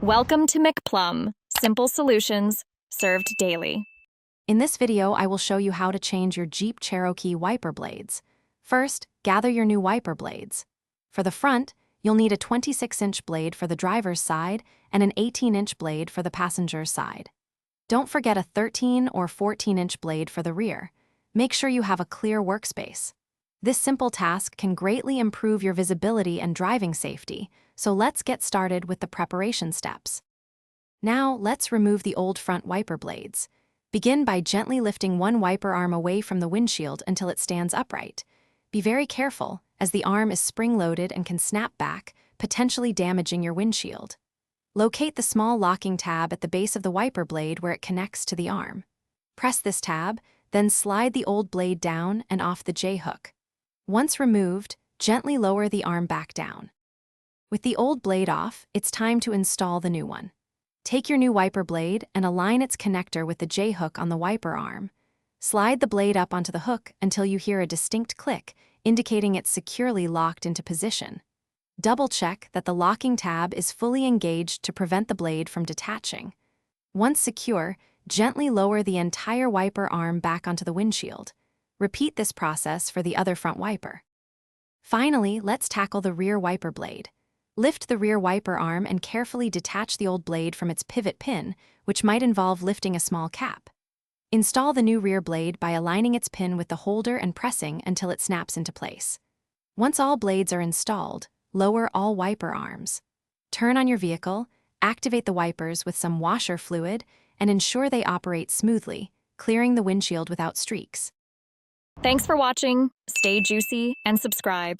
Welcome to McPlum, simple solutions served daily. In this video, I will show you how to change your Jeep Cherokee wiper blades. First, gather your new wiper blades. For the front, you'll need a 26-inch blade for the driver's side and an 18-inch blade for the passenger's side. Don't forget a 13 or 14-inch blade for the rear. Make sure you have a clear workspace. This simple task can greatly improve your visibility and driving safety, so let's get started with the preparation steps. Now, let's remove the old front wiper blades. Begin by gently lifting one wiper arm away from the windshield until it stands upright. Be very careful, as the arm is spring-loaded and can snap back, potentially damaging your windshield. Locate the small locking tab at the base of the wiper blade where it connects to the arm. Press this tab, then slide the old blade down and off the J-hook. Once removed, gently lower the arm back down. With the old blade off, it's time to install the new one. Take your new wiper blade and align its connector with the J-hook on the wiper arm. Slide the blade up onto the hook until you hear a distinct click, indicating it's securely locked into position. Double-check that the locking tab is fully engaged to prevent the blade from detaching. Once secure, gently lower the entire wiper arm back onto the windshield. Repeat this process for the other front wiper. Finally, let's tackle the rear wiper blade. Lift the rear wiper arm and carefully detach the old blade from its pivot pin, which might involve lifting a small cap. Install the new rear blade by aligning its pin with the holder and pressing until it snaps into place. Once all blades are installed, lower all wiper arms. Turn on your vehicle, activate the wipers with some washer fluid, and ensure they operate smoothly, clearing the windshield without streaks. Thanks for watching. Stay juicy and subscribe.